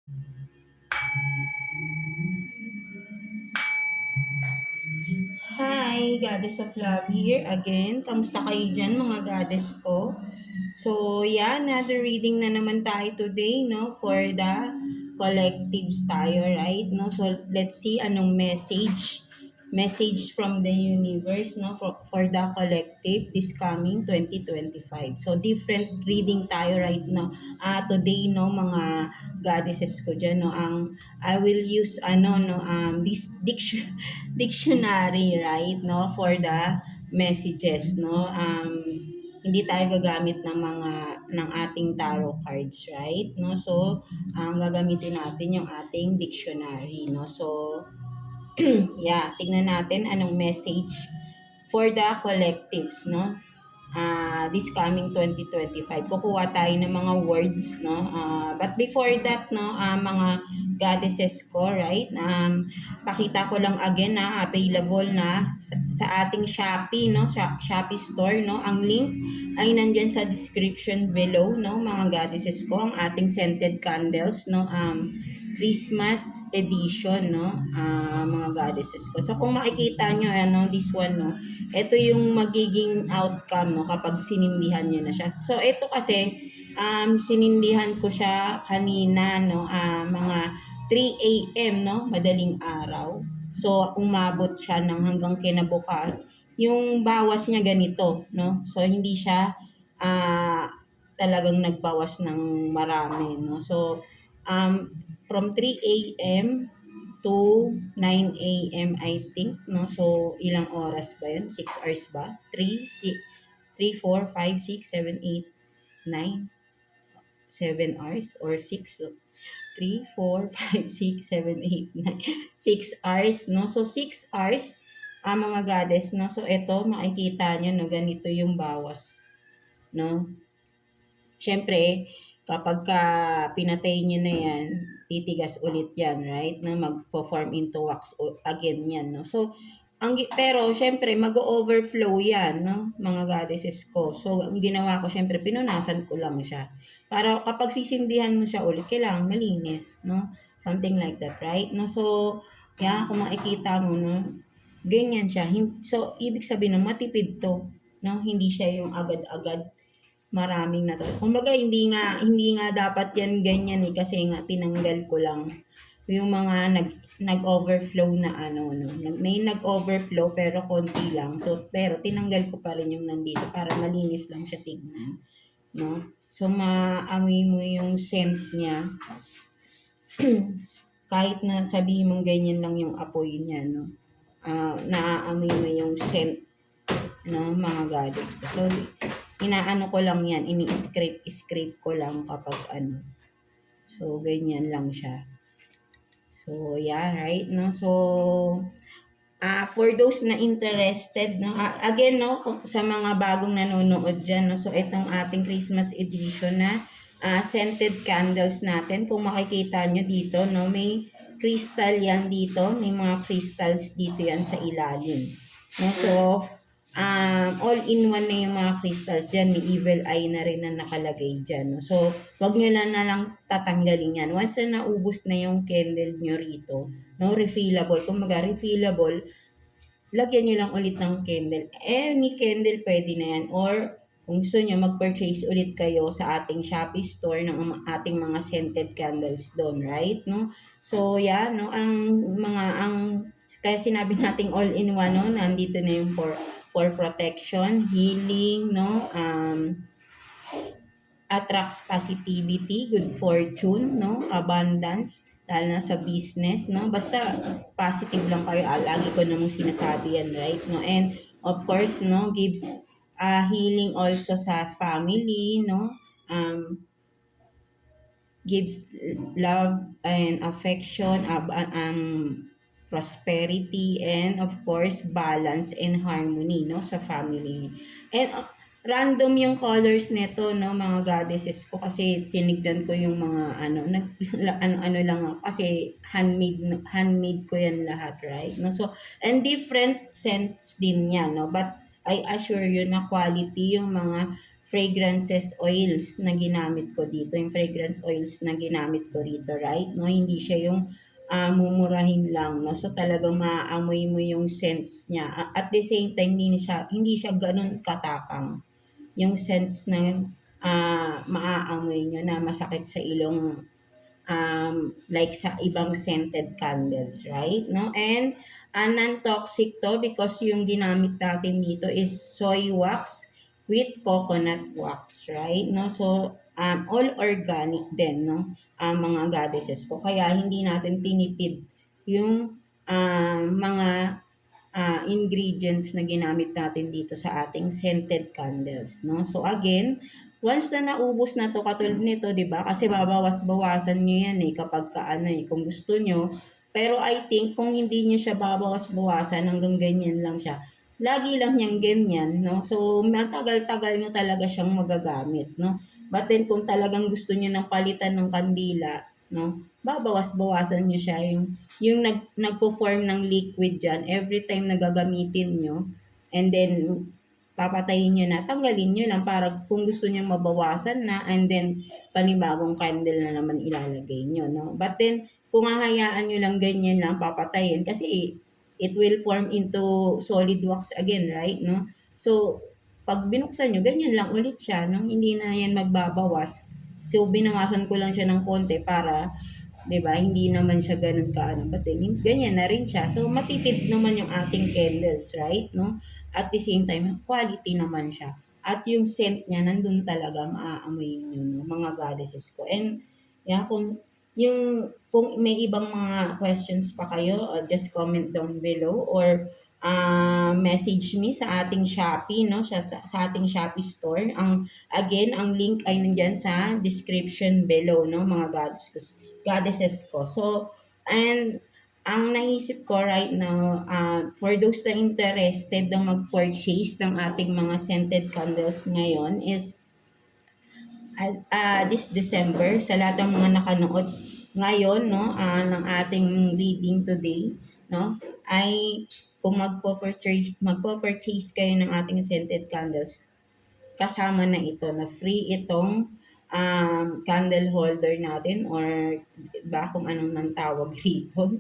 Hi, Goddess of Love here again. Kamusta kayo dyan mga goddess ko? So, yeah, another reading na naman tayo today, no? For the collectives tayo, right? No? So, let's see anong message from the universe, no? For the collective this coming 2025. So, different reading tayo right now. Today, no, mga goddesses ko dyan, no? I will use, this dictionary, right, no, for the messages, no. Hindi tayo gagamit ng ating tarot cards, right, no. So ang gagamitin natin yung ating dictionary, no. So yeah, tingnan natin anong message for the collectives, no. This coming 2025. Kukuha tayo ng mga words, no? But before that, no, mga goddesses ko, right? Pakita ko lang again na available na sa ating Shopee, no? Sa Shopee store, no? Ang link ay nandyan sa description below, no? Mga goddesses ko, ang ating scented candles, no? Christmas edition, no? Mga goddesses ko. So kung makikita nyo, this one, no? Ito yung magiging outcome, no, kapag sinindihan niyo na siya. So ito kasi sinindihan ko siya kanina, no, mga 3 a.m., no, madaling araw. So umabot siya ng hanggang kinabukas. Yung bawas niya ganito, no. So hindi siya talagang nagbawas ng marami, no. So from 3 a.m. to 9 a.m. I think, no? So, ilang oras ba yun? 6 hours ba? 3, 4, 5, 6, 7, 8, 9, 7 hours or 6? So, 3, 4, 5, 6, 7, 8, 9, 6 hours, no? So, 6 hours, mga goddess, no? So, ito, makikita nyo, no? Ganito yung bawas, no? Siyempre, kapag pinatay nyo na yan, titigas ulit yan, right? Na mag-form into wax again yan, no? So, pero syempre mag-overflow yan, no? Mga goddesses ko. So, ang ginawa ko syempre pinunasan ko lang siya. Para kapag sisindihan mo siya ulit, kailangan malinis, no? Something like that, right? No? So, yan, kung makikita mo, no? Ganyan siya. So, ibig sabihin na matipid to, no? Hindi siya yung agad-agad maraming kumbaga hindi nga dapat yan ganyan eh kasi nga tinanggal ko lang yung mga nag-overflow na ano no. May nag-overflow pero konti lang. So pero tinanggal ko pa rin yung nandito para malinis lang siya tingnan, no? So maamoy mo yung scent niya. Kahit na sabihin mong ganyan lang yung apoy niya, no. Naaamoy mo yung scent, no, mga goddess ko. So inaano ko lang yan, ini-scrape ko lang kapag ano. So, ganyan lang siya. So, yeah, right, no? So, for those na interested, no, again, no, sa mga bagong nanonood dyan, no, so itong ating Christmas edition na scented candles natin, kung makikita nyo dito, no, may crystal yan dito, may mga crystals dito yan sa ilalim. No, so, all-in-one na yung mga crystals dyan. May evil eye na rin na nakalagay dyan. No? So, wag nyo na lang tatanggalin yan. Once na naubos na yung candle nyo rito, no, refillable. Kung refillable, lagyan nyo lang ulit ng candle. Any candle pwede na yan. Or, kung gusto nyo, mag-purchase ulit kayo sa ating Shopee store ng ating mga scented candles doon, right? No? So, yeah, no, kaya sinabi nating all-in-one, no, nandito na yung for protection, healing, no, attracts positivity, good fortune, no, abundance, lalo na sa business, no, basta positive lang kayo, lagi ko namang sinasabi yan, right, no, and of course, no, gives healing also sa family, no, gives love and affection, prosperity, and of course, balance and harmony, no, sa family. And random yung colors nito, no, mga goddesses ko, kasi tinignan ko yung mga ano lang ako, kasi handmade ko yan lahat, right? No, so, and different scents din yan, no, but I assure you na quality yung mga fragrances oils na ginamit ko dito, yung fragrance oils na ginamit ko rito, right? No, hindi siya yung mumurahin lang, no? So talagang maaamoy mo yung scents niya. At the same time, hindi siya ganun katapang. Yung scents na maaamoy nyo na masakit sa ilong, like sa ibang scented candles, right? No? And non-toxic to because yung ginamit natin dito is soy wax with coconut wax, right? No? So, all organic din, no? Ang mga goddesses ko. Kaya hindi natin tinipid yung mga ingredients na ginamit natin dito sa ating scented candles, no? So again, once na naubos na 'to katulad nito, 'di ba? Kasi babawas-bawasan niyo 'yan, eh, kapag ano, eh, kung gusto niyo. Pero I think kung hindi niyo siya babawas-bawasan hanggang ganyan lang siya, lagi lang niyang ganyan, no? So matagal-tagal niyo talaga siyang magagamit, no? But then kung talagang gusto niyo ng palitan ng kandila, no? Babawas-bawasan niyo siya yung nagfo-form ng liquid diyan every time na gagamitin niyo, and then papatayin niyo na, tanggalin niyo lang para kung gusto niyo mabawasan na, and then panibagong candle na naman ilalagay niyo, no? But then kung hahayaan niyo lang ganyan lang papatayin, kasi it will form into solid wax again, right, no? So, pag binuksan niyo ganyan lang ulit siya, no? Hindi na yan magbabawas. So, binawasan ko lang siya ng konti para 'di ba, hindi naman siya gano'n kaano, but then ganyan na rin siya. So, matipid naman yung ating candles, right, 'no? At the same time, quality naman siya. At yung scent niya nandun talaga, maaamoy niyo 'no, mga goddesses ko. And yeah, kung may ibang mga questions pa kayo, just comment down below, or message me sa ating Shopee, 'no, sa ating Shopee store. Again, ang link ay nandiyan sa description below, 'no, mga goddesses ko. So, and ang naisip ko right now, for those na interested na mag-purchase ng ating mga scented candles ngayon is this December, sa lahat ng mga nakanood ngayon, no, ng ating reading today, no, ay kung magpo-purchase kayo ng ating scented candles, kasama na ito, na free itong candle holder natin, or ba kung anong nang tawag rito.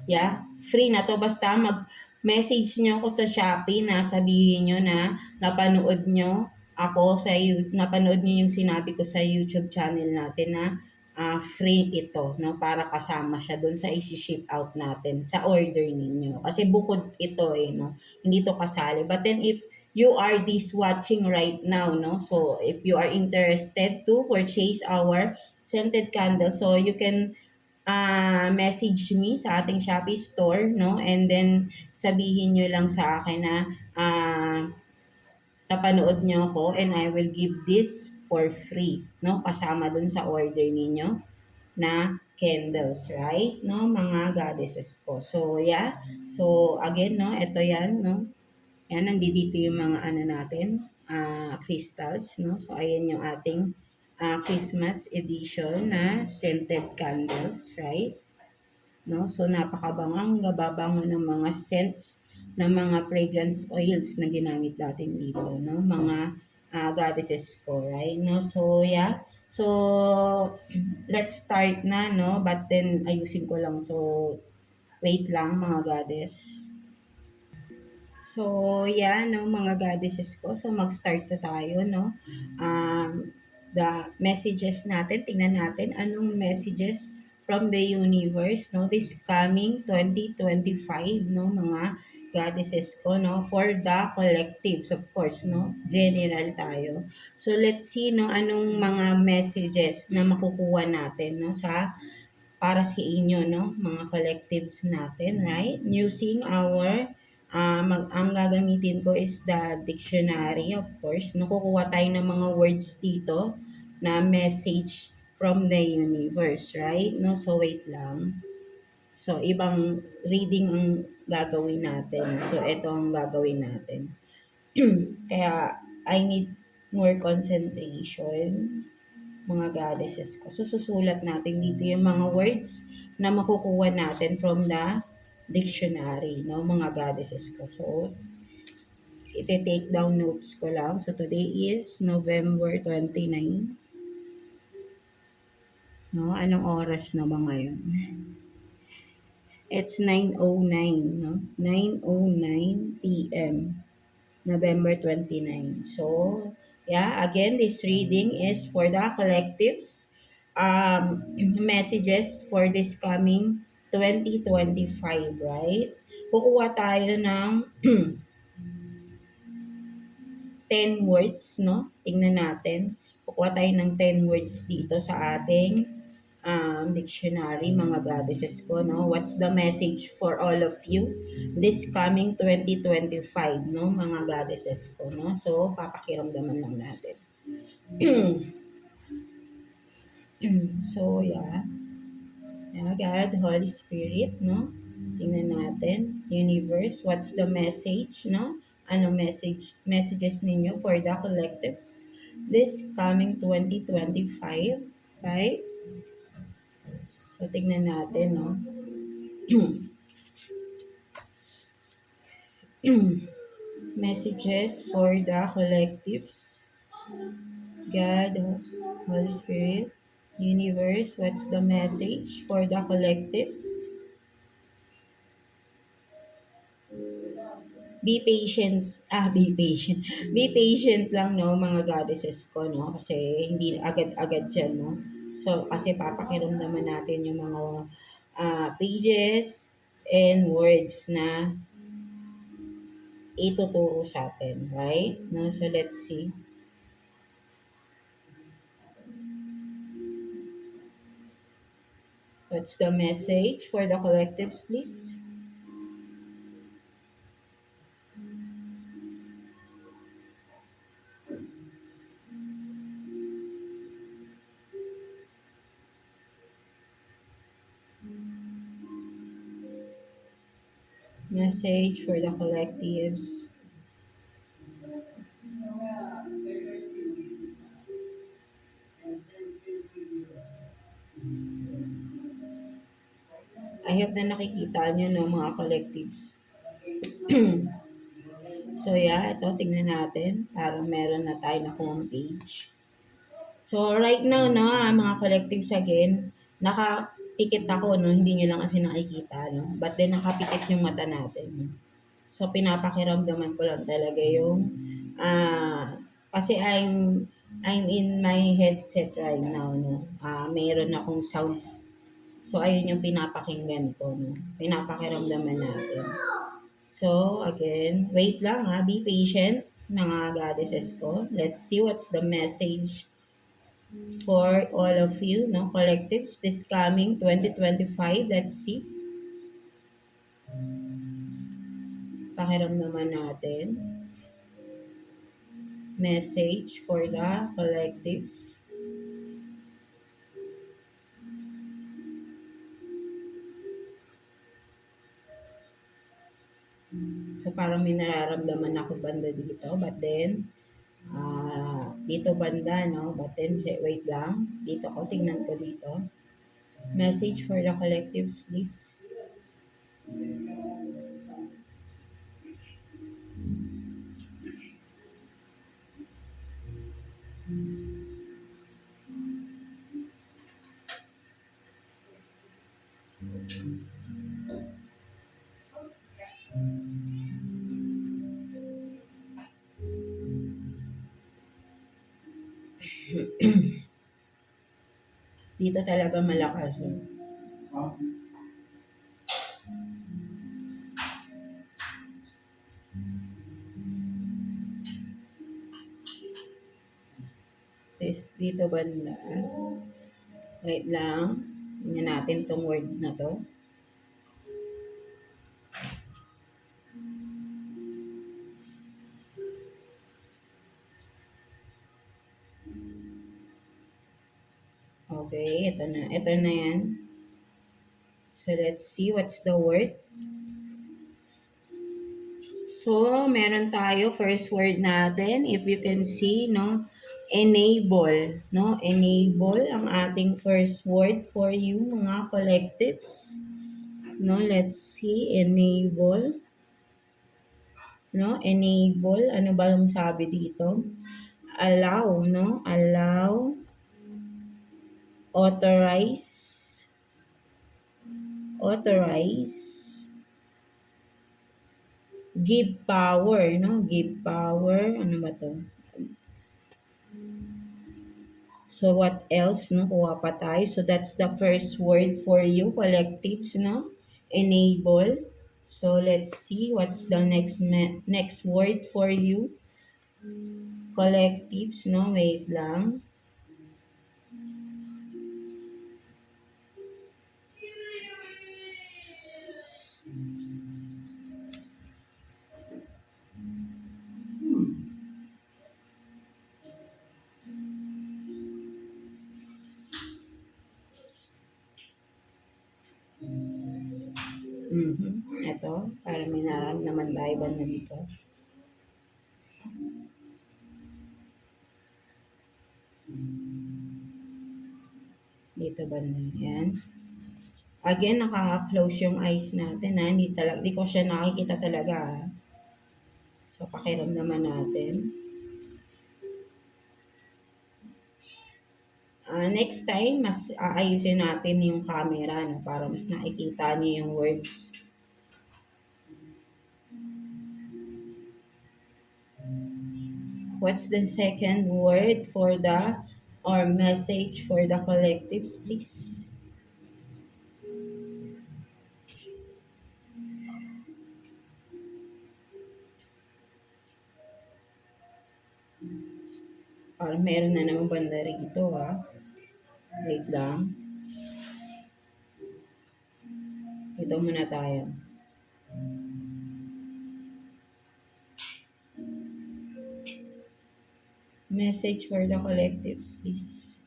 Yeah, free na to, basta mag-message nyo ako sa Shopee na sabihin nyo na napanood nyo yung sinabi ko sa YouTube channel natin na free ito, no, para kasama siya doon sa i-ship out natin sa order ninyo. Kasi bukod ito, eh, no, hindi to kasali. But then if you are this watching right now, no, so if you are interested to purchase our scented candle, so you can message me sa ating Shopee store, no, and then sabihin nyo lang sa akin na napanood nyo ako, and I will give this for free, no, kasama dun sa order ninyo na candles, right, no, mga goddesses ko. So yeah, so again, no, ito yan, no, yan, nandito yung mga ano natin, crystals, no, so ayan yung ating Christmas edition na scented candles, right, no? So napakabangang, gababango ng mga scents ng mga fragrance oils na ginamit natin dito, no? Mga goddesses ko, right? No? So yeah. So let's start na, no? But then ayusin ko lang. So wait lang, mga goddess. So, yan, no, mga goddesses ko. So, mag-start na tayo, no? The messages natin, tingnan natin anong messages from the universe, no? This coming 2025, no, mga goddesses ko, no? For the collectives, of course, no? General tayo. So, let's see, no, anong mga messages na makukuha natin, no, para sa inyo, no, mga collectives natin, right? Using our ang gagamitin ko is the dictionary, of course. Nakukuha tayo ng mga words dito na message from the universe, right? No, so wait lang. So ibang reading ang gagawin natin. So ito ang gagawin natin. Kaya I need more concentration, mga goddesses ko. So susulat natin dito yung mga words na makukuha natin from the dictionary, no, mga goddesses ko. So ite-take down notes ko lang. So, today is November 29. No? Anong oras na ba ngayon? It's 9:09, no? 9:09 p.m. November 29. So, yeah, again, this reading is for the collectives messages for this coming 2025, right? Kukuha tayo ng 10 words, no? Tingnan natin. Kukuha tayo ng 10 words dito sa ating dictionary, mga goddesses ko, no? What's the message for all of you this coming 2025, no? Mga goddesses ko, no? So, papakiramdaman lang natin. So, yeah. Yeah, God, Holy Spirit, no? Tingnan natin. Universe, what's the message, no? Ano messages ninyo for the collectives this coming 2025, right? So, tingnan natin, no? Messages for the collectives. God, Holy Spirit, Universe, what's the message for the collectives? Be patient. Be patient. Be patient lang, no, mga goddesses ko, no? Kasi hindi agad-agad dyan, no? So, kasi papakiramdaman natin yung mga pages and words na ituturo sa atin, right? No? So, let's see. What's the message for the collectives, please? Message for the collectives. I hope na nakikita nyo, no, mga collectives. So, yeah, ito, tingnan natin. Parang meron na tayo na home page. So, right now, no, mga collectives again, nakapikit ako, no, hindi nyo lang kasi nakikita, no. But then, nakapikit yung mata natin, no? So, pinapakiramdaman ko lang talaga yung, kasi I'm in my headset right now, no. Mayroon akong sounds. So, ayun yung pinapakinggan ko, no. Pinapakiramdaman natin. So, again, wait lang, be patient, mga goddesses ko. Let's see what's the message for all of you, no, collectives, this coming 2025. Let's see. Pakiramdaman natin. Message for the collectives. So, parang may nararamdaman ako banda dito. But then, dito banda, no? But then, wait lang. Dito ko, tingnan ko dito. Message for the collectives, please. Dito talaga malakas. Dito banda. Wait lang. Tingnan natin tong word na to. Okay, ito na. Ito na yan. So, let's see what's the word. So, meron tayo, first word natin, if you can see, no, enable, no, enable ang ating first word for you, mga collectives. No, let's see, enable. no? Enable, ano ba yung sabi dito? Allow, no? Allow, authorize, authorize, give power, no? Give power, ano ba to? So what else, no? Kuha pa tayo. So that's the first word for you, collectives, no? Enable. So let's see what's the next word for you. Collectives, no? Wait lang. Ito, para may naramdaman tayo ba na dito. Dito ba na yan? Again, naka-close yung eyes natin ha. Hindi ko siya nakikita talaga ha. So, pakiramdaman natin. Next time, mas aayusin natin yung camera no, para mas nakikita niyo yung words. What's the second word for the or message for the collectives, please? Parang meron na naman banda rito ha. Wait lang. Ito muna tayo. Message for the collectives, please.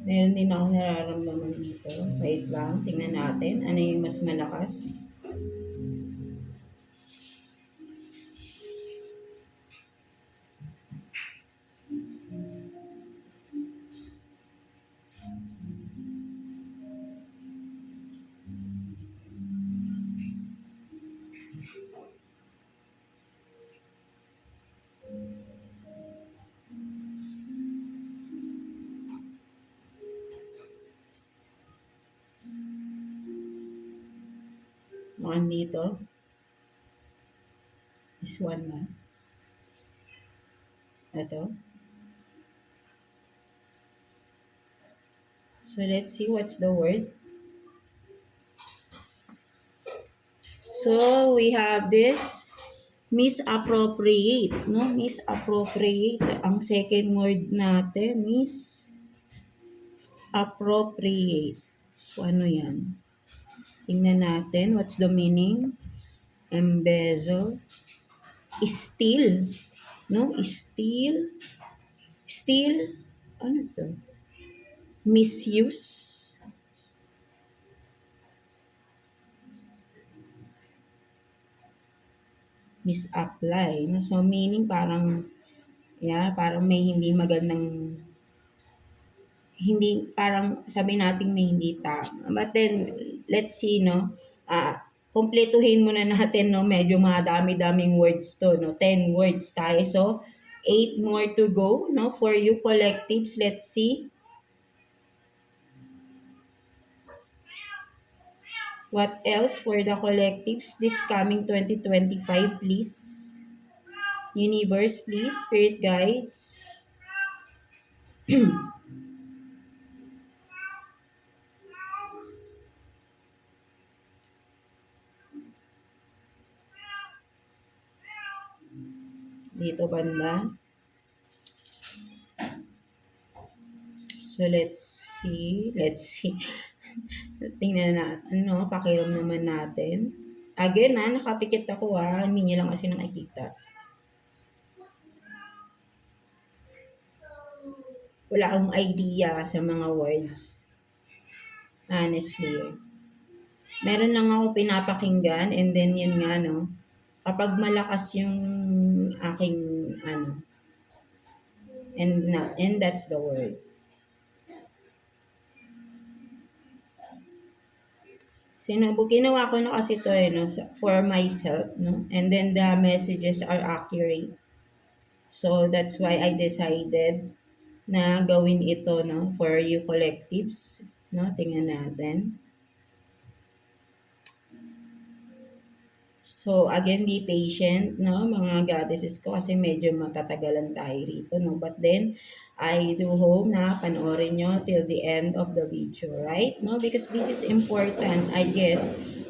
Meron din ako nararamdaman dito. Wait lang, tingnan natin. Ano yung mas malakas? Mukhang dito. This one na. Ito. So let's see what's the word. So we have this misappropriate, no? Misappropriate. Ang second word natin is appropriate. So ano yan? Tingnan natin. What's the meaning? Embezzle. Steal. No? Steal. Steal. Ano to? Misuse. Misapply. No? So, meaning parang, parang may hindi magandang, hindi, parang sabi natin may hindi tama. But then, let's see, no? Kumpletuhin muna natin, no? Medyo madami-daming words to, no? 10 words tayo. So, 8 more to go, no? For you collectives, let's see. What else for the collectives this coming 2025, please? Universe, please. Spirit guides. Dito banda. So, let's see. Tingnan natin, no? Pakiram naman natin. Again, nakapikit ako, Hindi niyo lang kasi nakikita. Wala akong idea sa mga words. Honestly. Meron lang ako pinapakinggan and then yun nga, no? Kapag malakas yung aking, and that's the word. Ginawa ko na kasi to eh, no, for myself, no? And then the messages are accurate. So that's why I decided na gawin ito, no, for you collectives, no? Tingnan natin. So again, be patient, no, mga goddesses ko, kasi medyo matatagalan tayo rito, no? But then, I do hope na panoorin nyo till the end of the video, right? No, because this is important, I guess,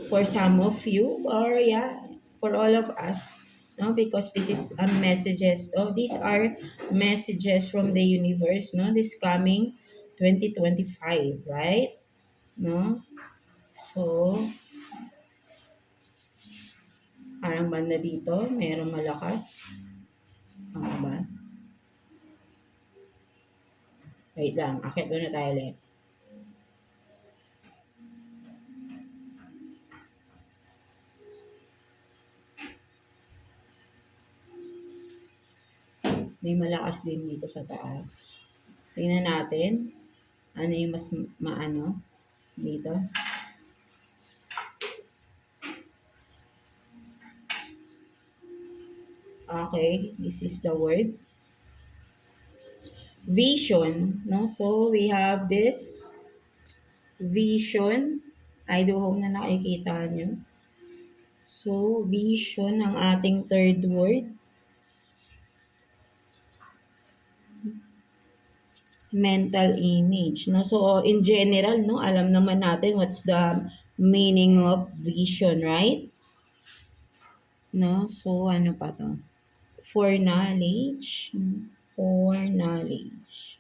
for some of you, or yeah, for all of us, no? Because this is messages, oh, these are messages from the universe, no? This coming 2025, right? No? So, parang banda dito, mayroong malakas. Tama ba? Wait lang, akit muna tayo ulit. May malakas din dito sa taas. Tingnan natin, ano yung mas maano dito. Okay, this is the word. Vision, no? So, we have this vision. I do hope na nakikita nyo. So, vision ang ating third word. Mental image, no? So, in general, no, alam naman natin what's the meaning of vision, right? No? So, ano pa to? Foreknowledge. Foreknowledge.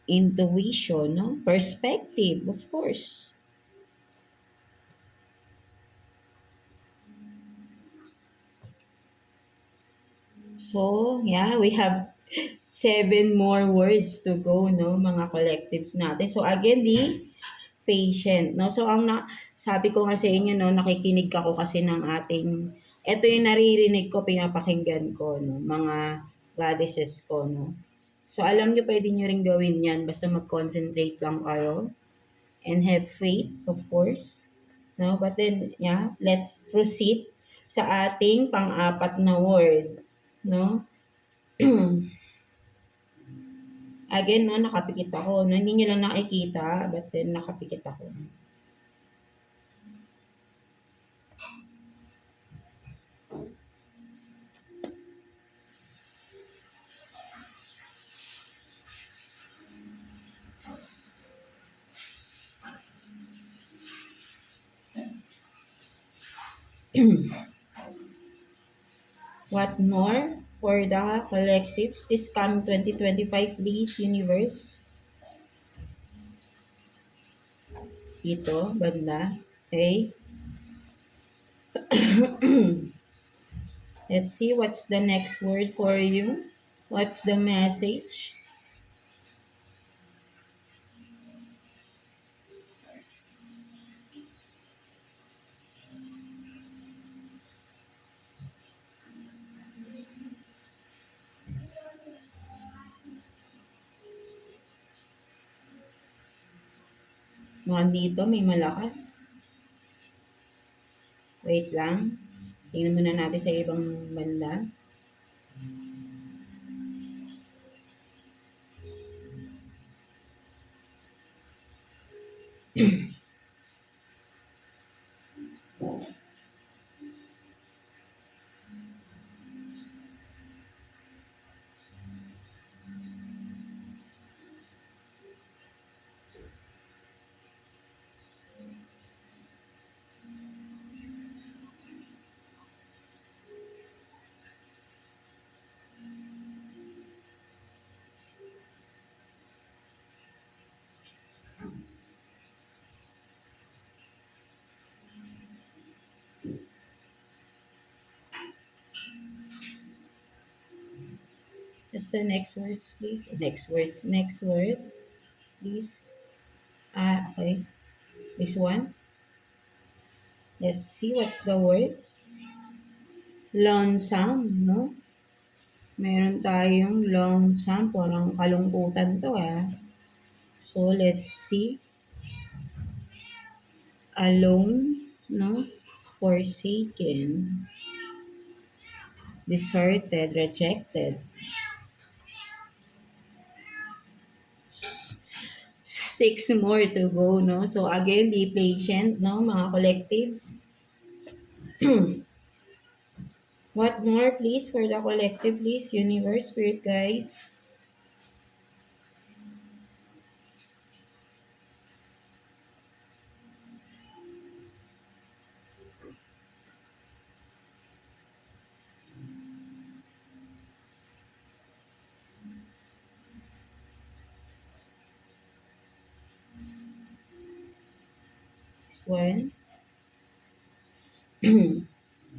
Intuition, no? Perspective, of course. So, yeah, we have 7 more words to go, no, mga collectives natin. So, again, the patient, no? So, sabi ko nga sa inyo, no, nakikinig ako kasi ng ating, ito yung naririnig ko, pinapakinggan ko, no, mga goddesses ko, no. So, alam nyo, pwede nyo rin gawin yan, basta mag-concentrate lang kayo and have faith, of course. No? But then, yeah, let's proceed sa ating pang-apat na word. No? Again, no, nakapikit ako. No? Hindi nyo lang nakikita, but then nakapikit ako. What more for the collectives this coming 2025, please, universe? Dito, banda. Okay. Let's see what's the next word for you. What's the message? Mukhang dito may malakas. Wait lang. Tingnan muna natin sa ibang banda. Just the next words, please. Next word, please. Okay. This one. Let's see what's the word. Lonesome, no? Meron tayong lonesome. Parang kalungkutan to, ah. So, let's see. alone, no? Forsaken, deserted, rejected. 6 more to go, no? So again, be patient, no, mga collectives. What more, please, for the collective, please, universe, spirit guides. This one.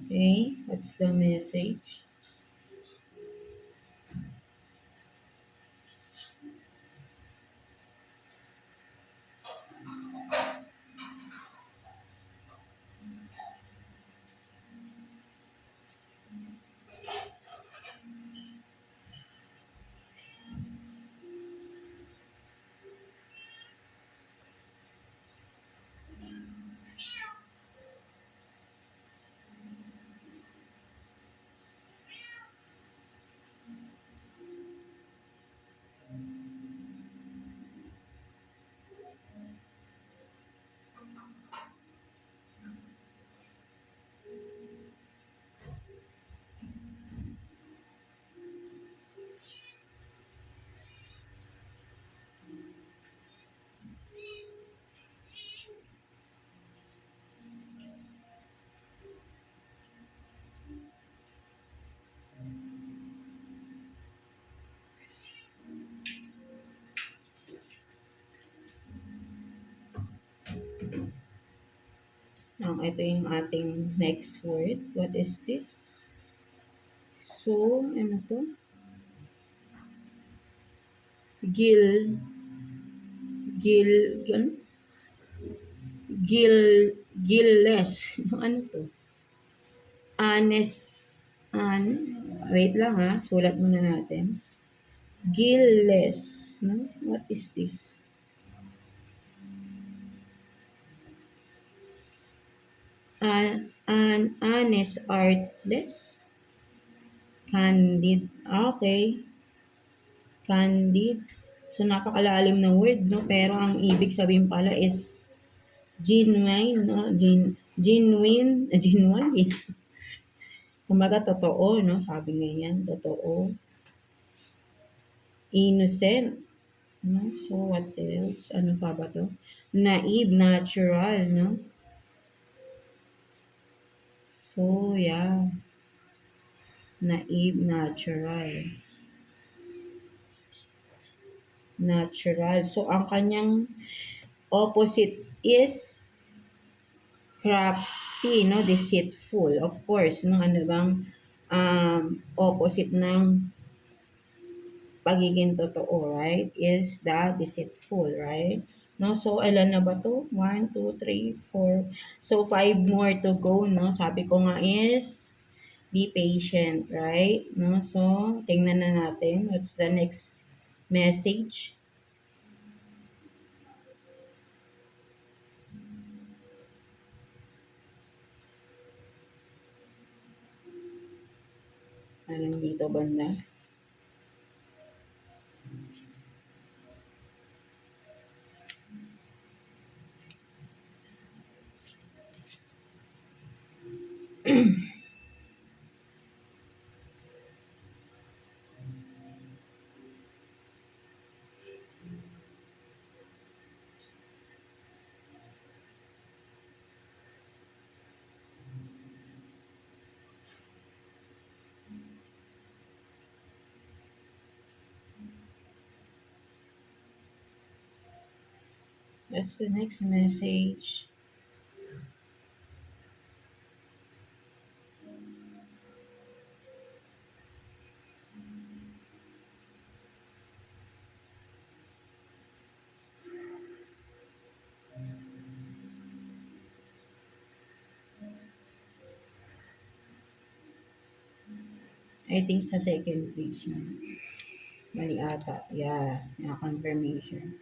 Okay, what's the message? Ito yung ating next word. What is this? So, ano to? Gil, gil, gan? Gil, gillless. Ano to? Honest, wait lang ha, sulat muna natin. Gillless, no? What is this? An honest, artless, candid, okay, candid. So, napakalalim na word, no? Pero ang ibig sabihin pala is genuine, no? Genuine, genuine. Kumaga, totoo, no? Sabi nga yan, totoo. Innocent, no? So, what else? Ano pa ba to? Naive, natural, no? So, yeah. Naive, natural. Natural. So, ang kanyang opposite is crafty, no? Deceitful. Of course, no? Ano bang opposite ng pagiging totoo, right? Is the deceitful, right? No? So, ilan na ba to? 1, 2, 3, 4. So, 5 more to go, no? Sabi ko nga is be patient, right? No? So, tingnan na natin. What's the next message? Anong dito banda? That's the next message. I think sa second page na. Mali ata. Yeah. Confirmation.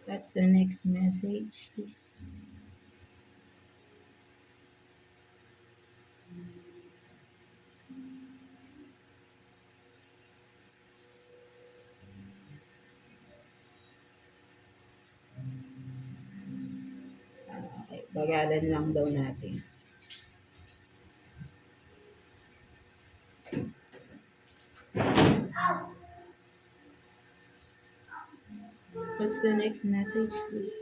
That's the next message, please. Okay, bagalan lang daw natin. What's the next message, please?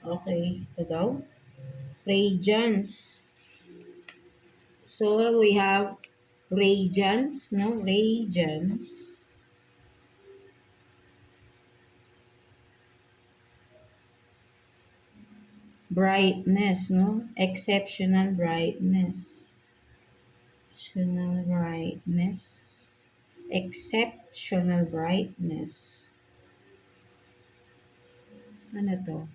Okay, ito daw. Radiance. So, we have radiance, no? Radiance. Brightness, no? Exceptional brightness. Exceptional brightness. Exceptional brightness. Ano to?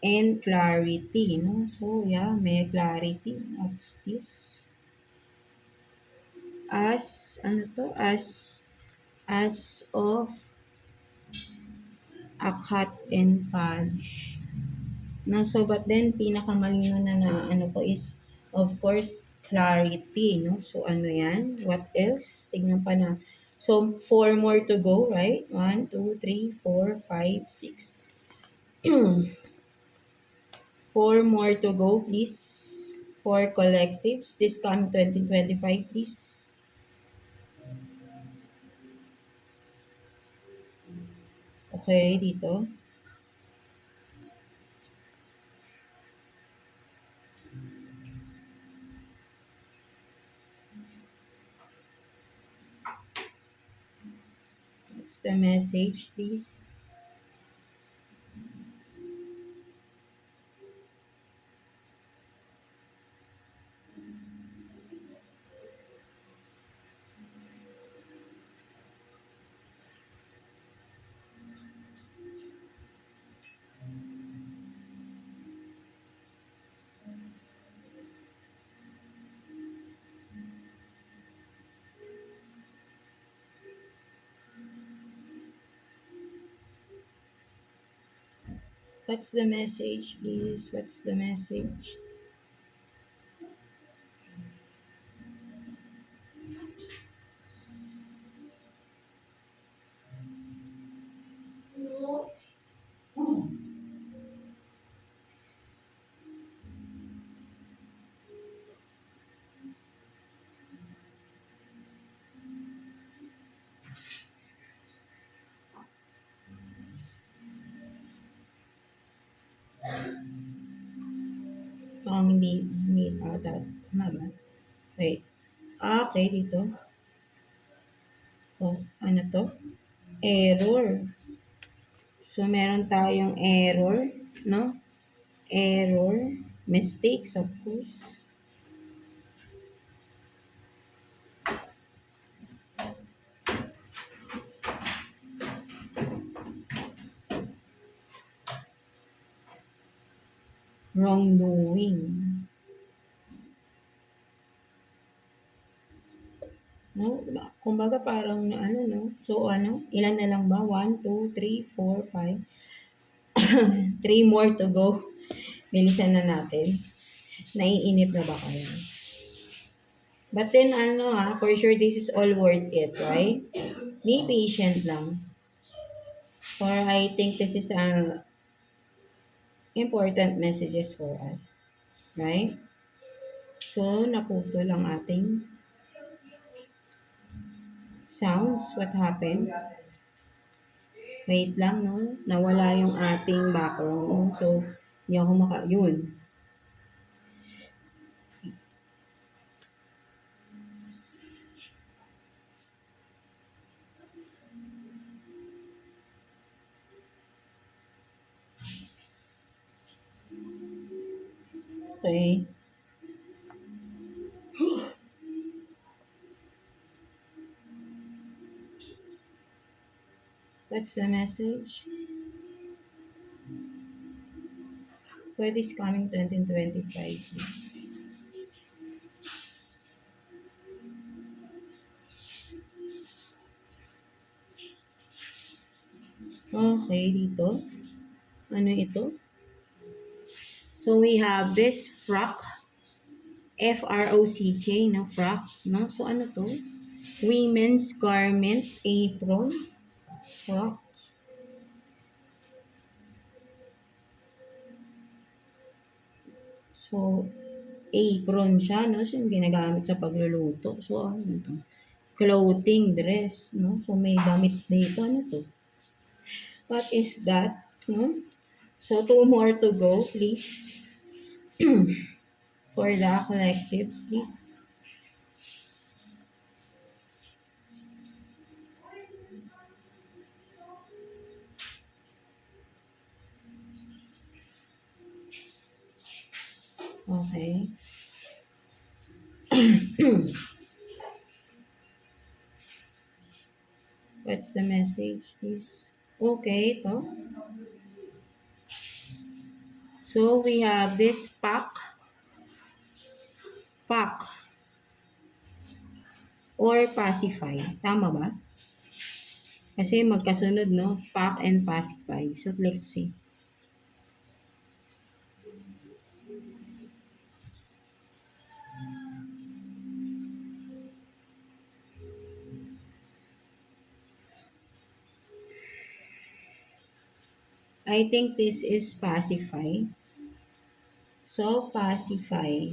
And clarity, no? So, yeah, may clarity. What's this? Ano to? As of a cut and polish. No, so but then pinakamalino na ano ko is of course clarity, no? So ano yan? What else? Tingnan pa na. So four more to go, right? 1, 2, 3, 4, 5, 6. Four more to go, please. For collectives this coming 2025, please. Okay, dito. What's the message, please? What's the message, please? What's the message? Hindi ata. Tama ba? Wait. Okay, dito. Oh, ano to? Error. So, meron tayong error, no? Error. Mistakes, of course. Wrongdoing. No? Kumbaga parang ano, no? So, ano? Ilan na lang ba? 1, 2, 3, 4, 5. 3 more to go. Bilisan na natin. Naiinip na ba kayo? But then, ano for sure this is all worth it, right? Be patient lang. For I think this is important messages for us. Right? So, naputol ang ating sounds. What happened? Wait lang, no? Nawala yung ating background. No? So, hindi ako yun. Okay. What's the message? For this coming 2025, please. Okay, dito. Ano ito? So we have this frock. F-R-O-C-K, no? Frock, no? So ano to? Women's garment, apron, frock. So, apron siya, no? So, yung ginagamit sa pagluluto. So, ano to? Clothing, dress, no? So, may damit dito. Ano to? What is that? No? So, two more to go, please. For the collectives, please. Okay. What's the message, please? Okay, ito. So, we have this pack, or pacify. Tama ba? Kasi magkasunod, no? Pack and pacify. So, let's see. I think this is pacify. So, pacify.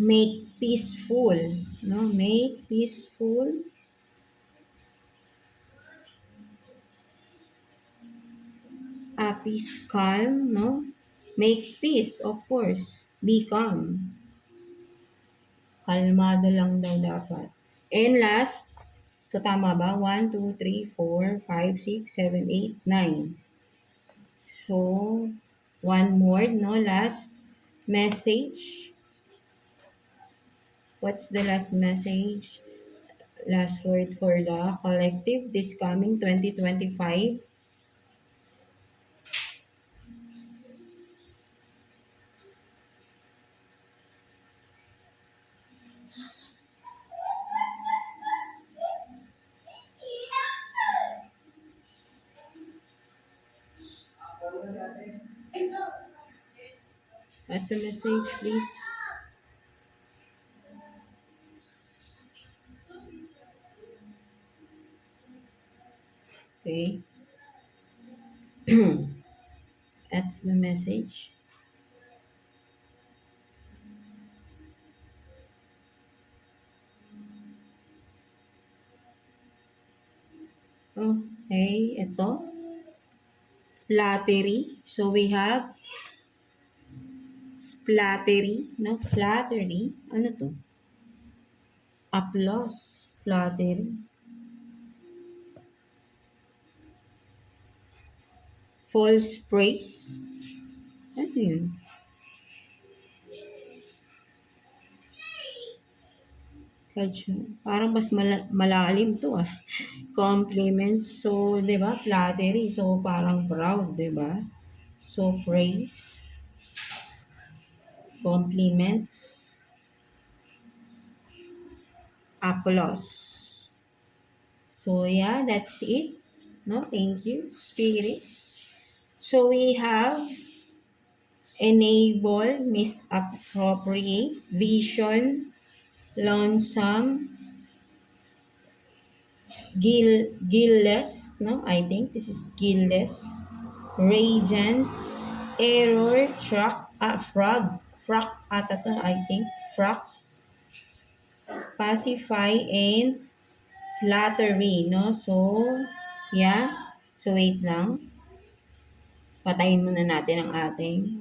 Make peaceful. No? Make peaceful. Peace, calm. No? Make peace, of course. Be calm. Kalmado lang daw dapat. And last, so tama ba? 1, 2, 3, 4, 5, 6, 7, 8, 9. So, one more, no? Last message. What's the last message? Last word for the collective this coming 2025. What's the message, please? Okay. That's the message. Okay, ito. Flattery. So we have flattery. No, flattery. Ano to? Applause. Flattery. False praise. Ano yun? Parang mas malalim to ah. Compliments. So, di ba? Flattery. So, parang proud, di ba? So, praise. Compliments. Applause. So, yeah, that's it. No, thank you, spirits. So, we have enable, misappropriate, vision, lonesome, gillless, no? I think this is gillless. Radiance, error, frog, ata to, I think. Frog, pacify, and flattery, no? So, yeah. So, wait lang. Patayin muna natin ang ating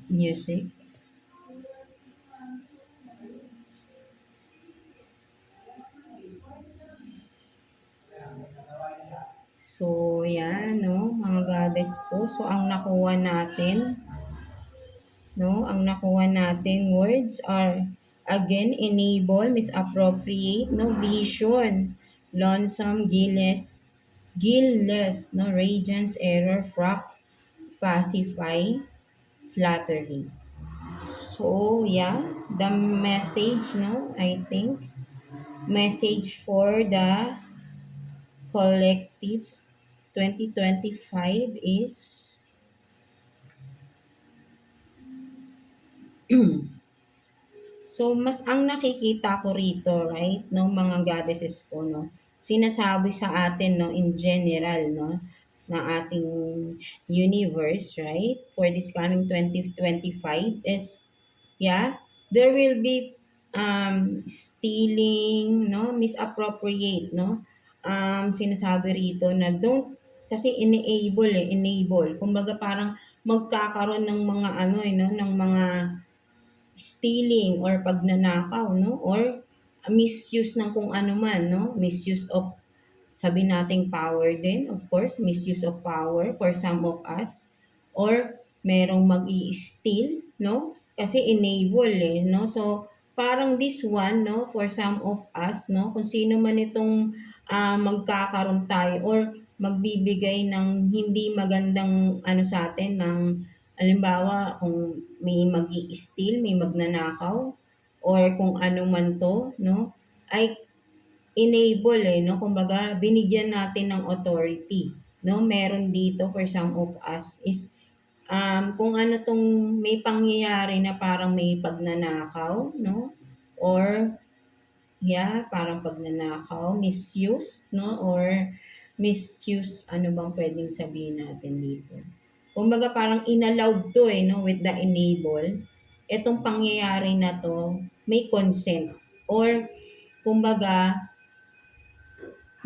music. So, yan, no, mga goddess ko. So, ang nakuha natin, no, ang nakuha natin words are, again, enable, misappropriate, no, vision, lonesome, guiltless, no, radiance, error, frack, pacify, flattery. So, yeah, the message, no, I think, message for the collective 2025 is so mas ang nakikita ko rito, right, no, mga goddesses ko, no, sinasabi sa atin, no, in general, no, ng ating universe, right, for this coming 2025 is, yeah, there will be stealing, no, misappropriate, no, sinasabi rito na don't, kasi enable, kumbaga parang magkakaroon ng mga ano, no, ng mga stealing or pagnanakaw, no, or misuse ng kung ano man, no, misuse of, sabi nating power din, of course, misuse of power for some of us, or merong mag-i-steal, no, kasi enable no, so parang this one, no, for some of us, no, kung sino man itong magkakaroon tayo or magbibigay ng hindi magandang ano sa atin, ng halimbawa kung may mag-i-steal, may magnanakaw, or kung ano man 'to, 'no, ay enable, no, kumbaga binigyan natin ng authority, 'no. Meron dito for some of us is, kung ano 'tong may pangyayari na parang may pagnanakaw, 'no, or yeah, parang pagnanakaw, misuse, 'no, or misuse, ano bang puwedeng sabihin natin dito? Kumbaga parang inallowed 'to, 'no, with the enable. Itong pangyayari na 'to may consent or kumbaga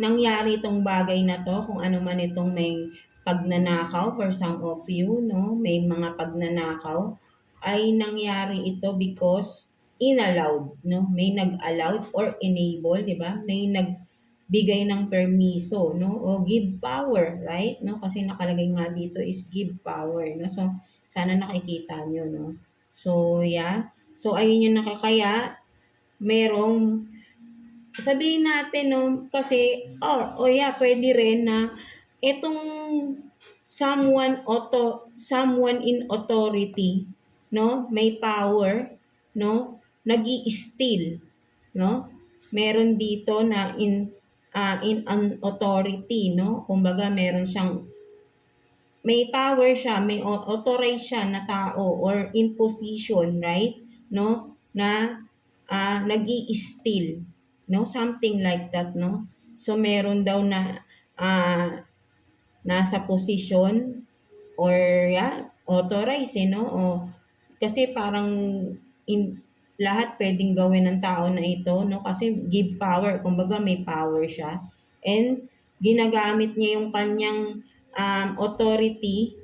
nangyari itong bagay na 'to, kung ano man itong may pagnanakaw for some of you, 'no, may mga pagnanakaw, ay nangyari ito because inallowed, 'no, may nag-allowed or enable, 'di ba? May nagbigay ng permiso, 'no, o give power, right? 'No, kasi nakalagay nga dito is give power, 'no. So, sana nakikita niyo, 'no. So, yeah. So, ayun yung kaya merong, sabihin natin, 'no, kasi yeah, puwede rin na itong someone in authority, 'no, may power, 'no, nag-i-steal, 'no. Meron dito na in an authority, 'no, kumbaga meron siyang, may power siya, may authorized siya na tao or in position, right, 'no, na nag-i-steal, 'no, something like that, 'no. So meron daw na nasa posisyon or yeah, authorized, 'no, o kasi parang in lahat puwedeng gawin ng tao na ito, 'no, kasi give power, kumbaga may power siya and ginagamit niya yung kanyang authority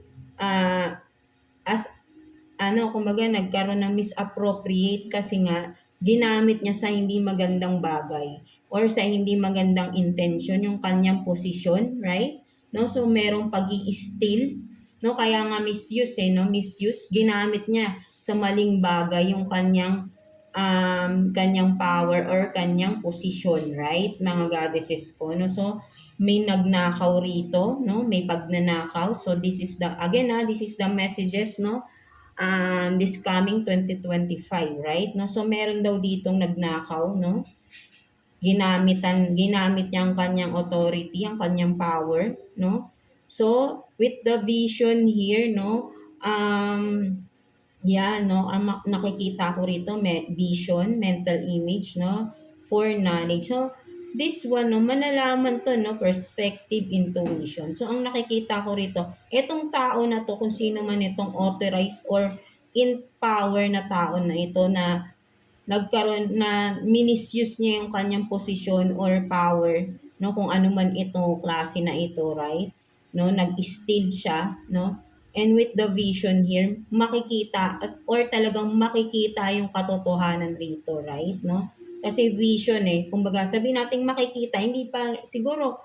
as ano, kumbaga nagkaroon ng misappropriate kasi nga ginamit niya sa hindi magandang bagay or sa hindi magandang intention yung kanyang posisyon, right? No, so merong pag-i-steal, no, kaya nga misuse, no, misuse, ginamit niya sa maling bagay yung kanyang power or kanyang posisyon, right, mga goddesses ko, no. So may nagnakaw rito, no, may pagnanakaw. So this is the, again, this is the messages, no, this coming 2025, right, no. So meron daw ditong nagnakaw, no, ginamit niya ang kanyang authority, ang kanyang power, no. So with the vision here, no, yeah, no, ang nakikita ko rito, vision, mental image, no, for knowledge. So, this one, no, malalaman to, no, perspective, intuition. So, ang nakikita ko rito, itong tao na to, kung sino man itong authorized or in power na tao na ito na nagkaroon na minisuse niya yung kanyang posisyon or power, no, kung ano man itong klase na ito, right, no, nag-steal siya, no, and with the vision here, makikita or talagang makikita yung katotohanan rito, right, no, kasi vision kumbaga sabi nating makikita, hindi pa siguro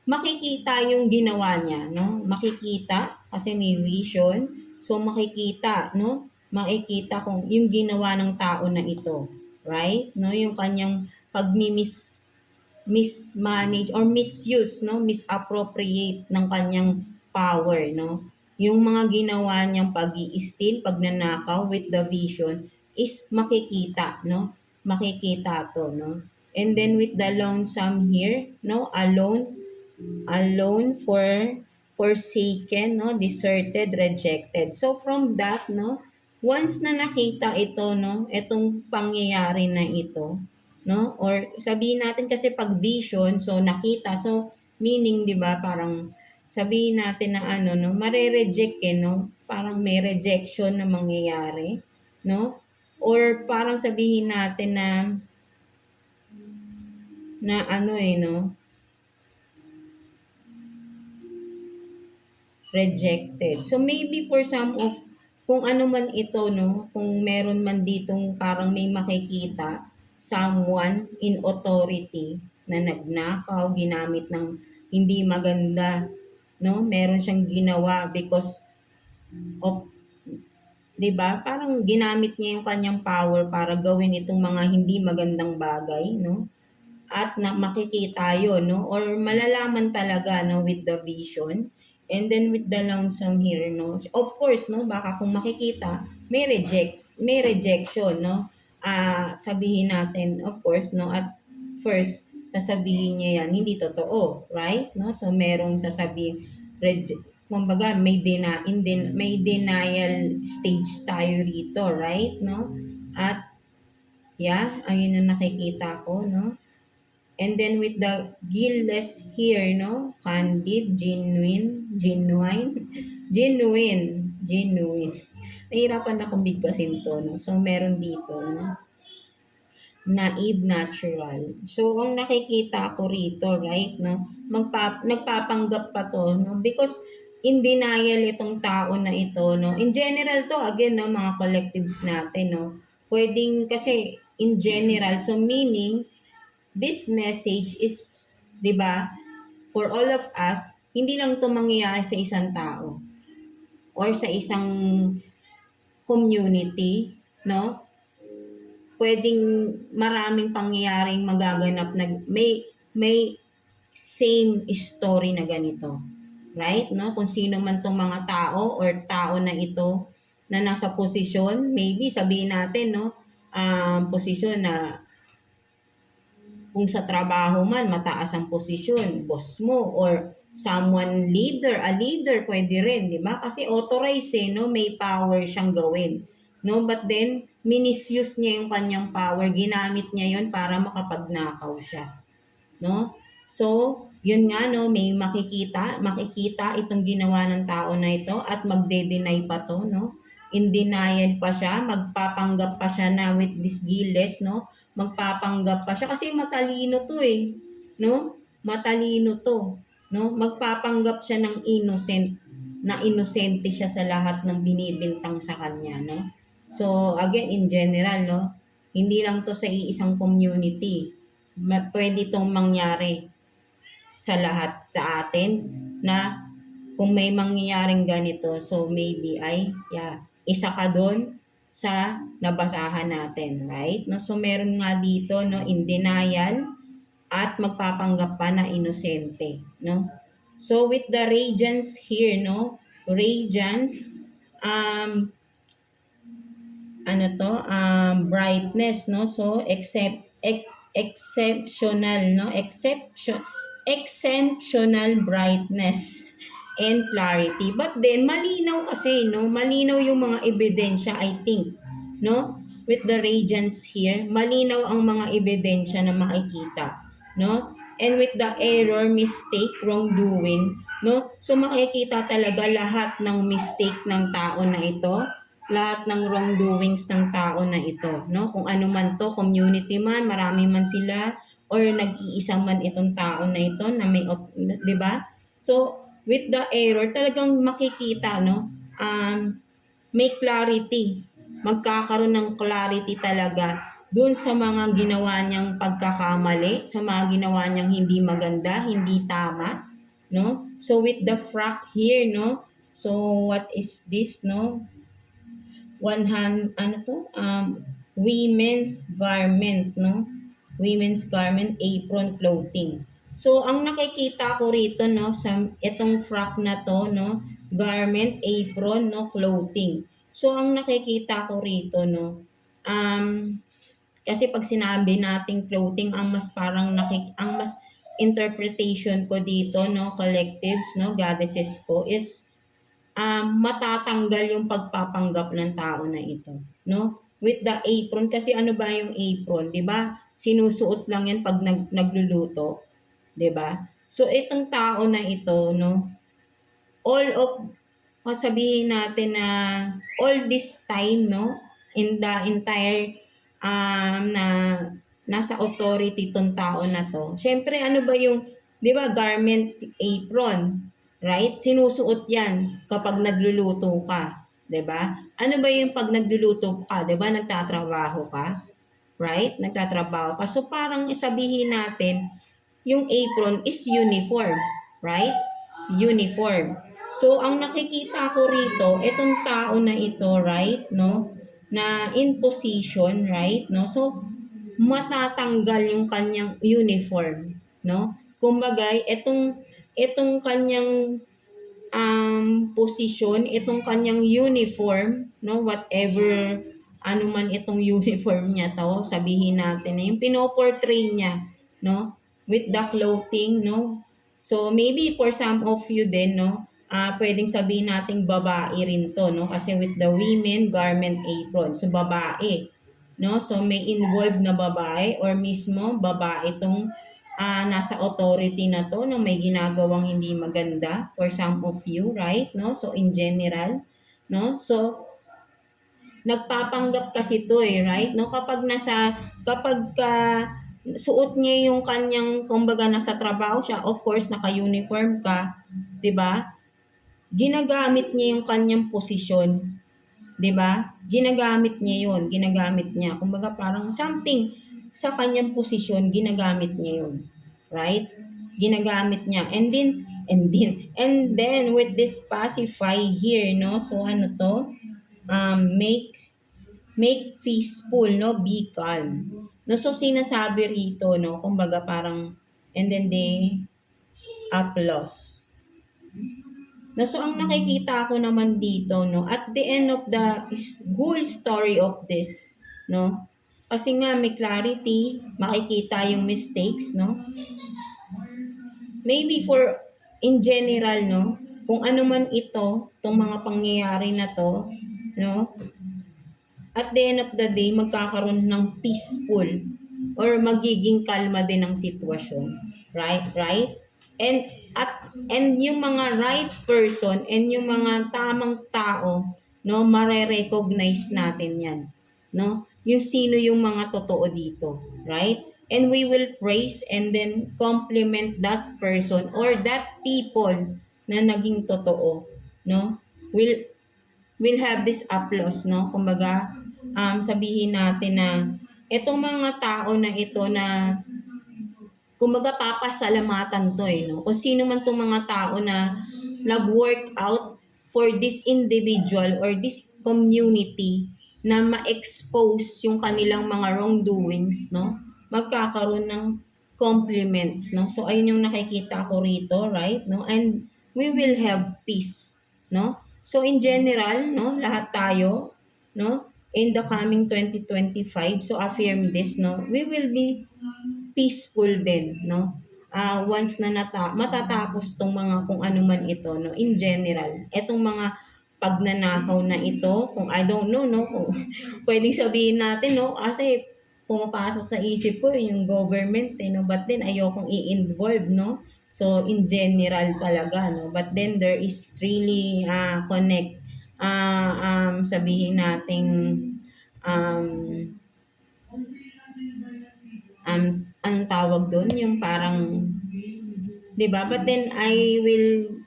makikita yung ginawa niya, no? Makikita kasi may vision. So makikita, no? Makikita kung yung ginawa ng tao na ito, right? No, yung kanyang mismanage or misuse, no? Misappropriate ng kanyang power, no? Yung mga ginawa niyang pag-i-steal, pagnanakaw with the vision is makikita, no? Makikita to, no? And then with the lonesome here, no? Alone, forsaken, no? Deserted, rejected. So from that, no? Once na nakita ito, no? Itong pangyayari na ito, no? Or sabihin natin kasi pag vision, so nakita, so meaning, 'di ba, parang sabihin natin na ano, no, mare-reject no? Parang may rejection na mangyayari, no? Or parang sabihin natin na ano no, rejected. So maybe for some of kung ano man ito, no, kung meron man ditong parang may makikita someone in authority na nagnakaw, ginamit ng hindi maganda, no? Meron siyang ginawa because of, 'di ba? Parang ginamit niya yung kanyang power para gawin itong mga hindi magandang bagay, no? At na makikita yun, no? Or malalaman talaga, no, with the vision. And then with the lonesome here, no? Of course, no, baka kung makikita, may rejection, no? Sabihin natin, of course, no, at first, sasabihin niya yan, hindi totoo, right? No? So, merong sasabihin, kumbaga, may denial stage tayo rito, right? No? At, yeah, ayun ang nakikita ko, no? And then with the guiltless here, no? Candid, genuine. Nahirapan akong bigkasin to, no? So, meron dito, no? Naive, natural. So, ang nakikita ko rito, right, no? Nagpapanggap pa to, no? Because in denial itong tao na ito, no? In general to, again, no, mga collectives natin, no? Pwedeng kasi in general, so meaning, this message is, 'di ba, for all of us, hindi lang 'to mangyayari sa isang tao or sa isang community, no? Pwedeng maraming pangyayaring magaganap na may same story na ganito. Right? No? Kung sino man 'tong mga tao or tao na ito na nasa posisyon, maybe sabihin natin, no, posisyon na kung sa trabaho man, mataas ang posisyon, boss mo, or someone a leader, pwede rin, di ba? Kasi authorized no? May power siyang gawin. No? But then, minisuse niya yung kanyang power, ginamit niya yon para makapagnakaw siya. No? So, yun nga, no, may makikita itong ginawa ng tao na ito at magde-deny pa to, no? In denial pa siya, magpapanggap pa siya na with this guiltless, no? Magpapanggap pa siya kasi matalino to no? Matalino to, no? Magpapanggap siya ng innocent, na inosente siya sa lahat ng binibintang sa kanya, no? So, again, in general, no? Hindi lang to sa iisang community. Pwede itong mangyari sa lahat sa atin na kung may mangyayaring ganito, so maybe isa ka doon sa nabasahan natin, right? No, so meron nga dito, no, in denial at magpapanggap pa na inosente, no? So with the radiance here, no, radiance, brightness, no? So exceptional, no? Exceptional brightness and clarity. But then, malinaw kasi, no? Malinaw yung mga ebidensya, I think, no? With the radiance here, malinaw ang mga ebidensya na makikita, no? And with the error, mistake, wrongdoing, no? So, makikita talaga lahat ng mistake ng tao na ito, lahat ng wrongdoings ng tao na ito, no? Kung ano man to, community man, marami man sila, or nag-iisa man itong tao na ito na may, 'di ba? So, with the error, talagang makikita, no? May clarity. Magkakaroon ng clarity talaga dun sa mga ginawa niyang pagkakamali, sa mga ginawa niyang hindi maganda, hindi tama, no? So with the frock here, no? So what is this, no? One hand, ano to? Women's garment, no? Women's garment, apron, clothing. So, ang nakikita ko rito, no, sa itong frock na to, no, garment, apron, no, clothing. So, ang nakikita ko rito, no, kasi pag sinabi nating clothing, ang mas parang ang mas interpretation ko dito, no, collectives, no, goddesses ko is matatanggal yung pagpapanggap ng tao na ito, no? With the apron, kasi ano ba yung apron, 'di ba? Sinusuot lang 'yan pag nagluluto, 'di ba? So itong tao na ito, no, all of sabihin natin na all this time, no, in the entire na nasa authority tong tao na to. Syempre ano ba yung, 'di ba, garment, apron, right? Sinusuot 'yan kapag nagluluto ka, 'di ba? Ano ba yung pag nagluluto ka, 'di ba, nagtatrabaho ka, right? Nagtatrabaho ka. So parang sabihin natin yung apron is uniform, right? Uniform. So ang nakikita ko rito, itong tao na ito, right, no, na in position, right, no? So matatanggal yung kanyang uniform, no? Kumbaga, itong kanyang posisyon, itong kanyang uniform, no, whatever ano man itong uniform niya to, sabihin natin na yung pinoportray niya, no, with the clothing, no. So maybe for some of you din, no, pwedeng sabihin nating babae rin to, no, kasi with the women garment apron, so babae, no, so may involved na babae or mismo babae itong nasa authority na to, no, may ginagawang hindi maganda for some of you, right, no? So in general, no, so nagpapanggap kasi to right, no, kapag suot niya yung kanyang, kumbaga nasa trabaho siya, of course naka-uniform ka, 'di ba? Ginagamit niya yung kanyang posisyon, 'di ba? Ginagamit niya. Kumbaga parang something sa kanyang posisyon, ginagamit niya 'yun. Right? Ginagamit niya. And then with this pacify here, no? So ano to? Make peaceful, no? Be calm. No, so sinasabi rito, no? Kumbaga parang, and then they applause. No, so ang nakikita ko naman dito, no, at the end of the whole story of this, no, kasi nga may clarity, makikita yung mistakes, no, maybe for in general, no, kung ano man ito, itong mga pangyayari na to, no, at the end of the day, magkakaroon ng peaceful or magiging kalma din ang sitwasyon. Right? And and yung mga right person and yung mga tamang tao, no, mare-recognize natin 'yan, no? Yung sino yung mga totoo dito, right? And we will praise and then compliment that person or that people na naging totoo, no? Will have this applause, no? Kumbaga, sabihin natin na itong mga tao na ito na kumbaga papasalamatan to no? Kung sino man itong mga tao na nag-work out for this individual or this community na ma-expose yung kanilang mga wrongdoings, no? Magkakaroon ng compliments, no? So, ayun yung nakikita ko rito, right? No? And we will have peace, no? So, in general, no? Lahat tayo, no? In the coming 2025, so affirm this, no? We will be peaceful din, no? Once na matatapos tong mga kung ano man ito, no? In general, etong mga pagnanakaw na ito, kung I don't know, no? Kung pwedeng sabihin natin, no? Kasi pumapasok sa isip ko yung government, no? But then ayokong i-involve, no? So in general talaga, no? But then there is really sabihin nating um, anong tawag doon, yung parang, 'di ba? But then I will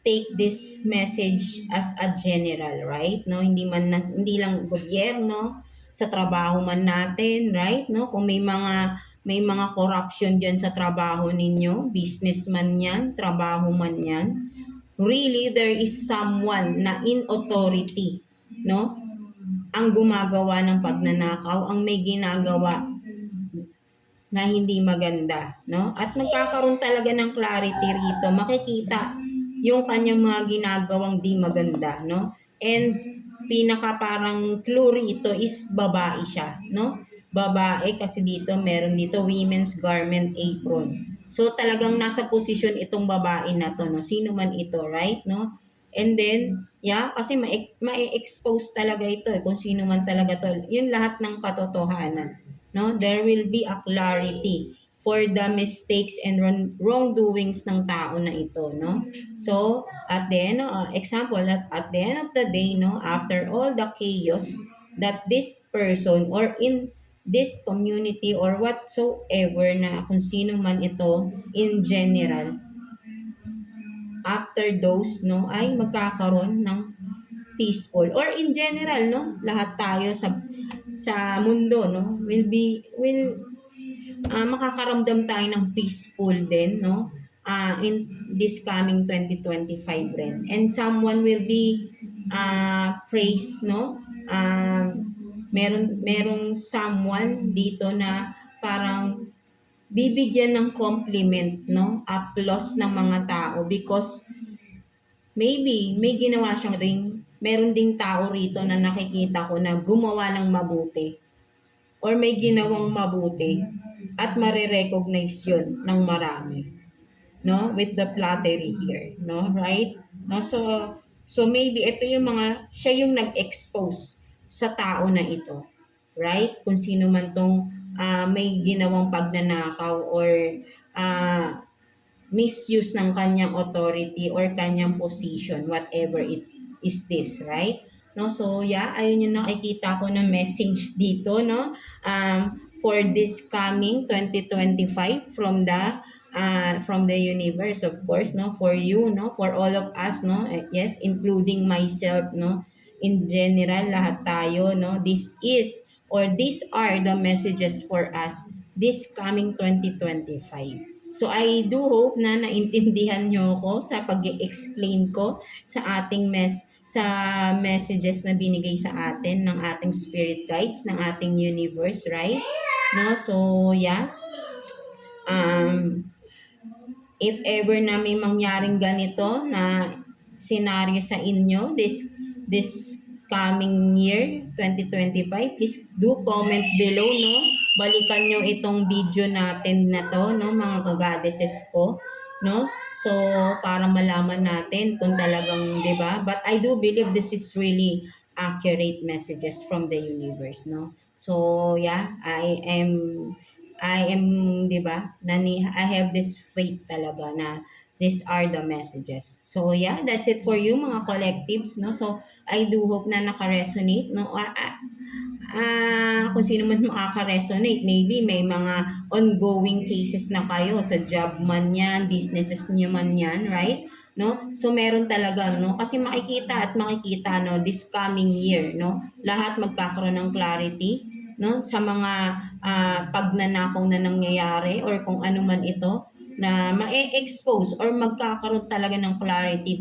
take this message as a general, right? No, hindi lang gobyerno, sa trabaho man natin, right? No, kung may mga may mga corruption diyan sa trabaho ninyo, businessman yan, trabaho man yan. Really, there is someone na in authority, no? Ang gumagawa ng pagnanakaw, ang may ginagawa na hindi maganda, no? At nagkakaroon talaga ng clarity rito. Makikita yung kanyang mga ginagawang di maganda, no? And pinaka parang clue rito is babae siya, no? Babae kasi dito meron dito women's garment apron. So talagang nasa posisyon itong babae na to, no? Sino man ito, right, no? And then, yeah, kasi ma-expose talaga ito kung sino man talaga to. Yun lahat ng katotohanan, no? There will be a clarity for the mistakes and wrongdoings ng tao na ito, no? So, at the end, example, at the end of the day, no, after all the chaos that this person or in this community or whatsoever na kung sino man ito in general, after those, no, ay magkakaroon ng peaceful or in general, no, lahat tayo sa mundo, no, makakaramdam tayo ng peaceful din, no, in this coming 2025 din. And someone will be praised, no, merong someone dito na parang bibigyan ng compliment, no, applause ng mga tao because maybe may ginawa siyang meron ding tao rito na nakikita ko na gumawa ng mabuti or may ginawang mabuti at mare-recognize yun ng marami, no, with the flattery here, no, right, no, so maybe ito yung siya yung nag-expose sa tao na ito, right, kung sino man tong may ginawang pagnanakaw or uh, misuse ng kanyang authority or kanyang position, whatever it is this, right? No, so yeah, ayun yung nakikita ko na message dito, no? For this coming 2025 from the universe, of course, no? For you, no? For all of us, no? Yes, including myself, no? In general, lahat tayo, no? These are the messages for us this coming 2025. So I do hope na naintindihan nyo ko sa pag-explain ko sa sa messages na binigay sa atin ng ating spirit guides, ng ating universe, right? No, so yeah. If ever na may mangyaring ganito na scenario sa inyo this coming year 2025, please do comment below, no, balikan nyo itong video natin na to, no, mga goddesses ko, no, so para malaman natin kung talagang, di ba, but I do believe this is really accurate messages from the universe, no, so yeah, I am, di ba, I have this faith talaga na these are the messages. So yeah, that's it for you mga collectives, no? So I do hope na naka-resonate, no? Kung sino man makaka-resonate, maybe may mga ongoing cases na kayo sa job man yan, businesses niyo man yan, right? No? So meron talaga, no? Kasi makikita no, this coming year, no? Lahat magkakaroon ng clarity, no, sa mga pagnanakaw na nangyayari or kung ano man ito na ma-expose or magkakaroon talaga ng clarity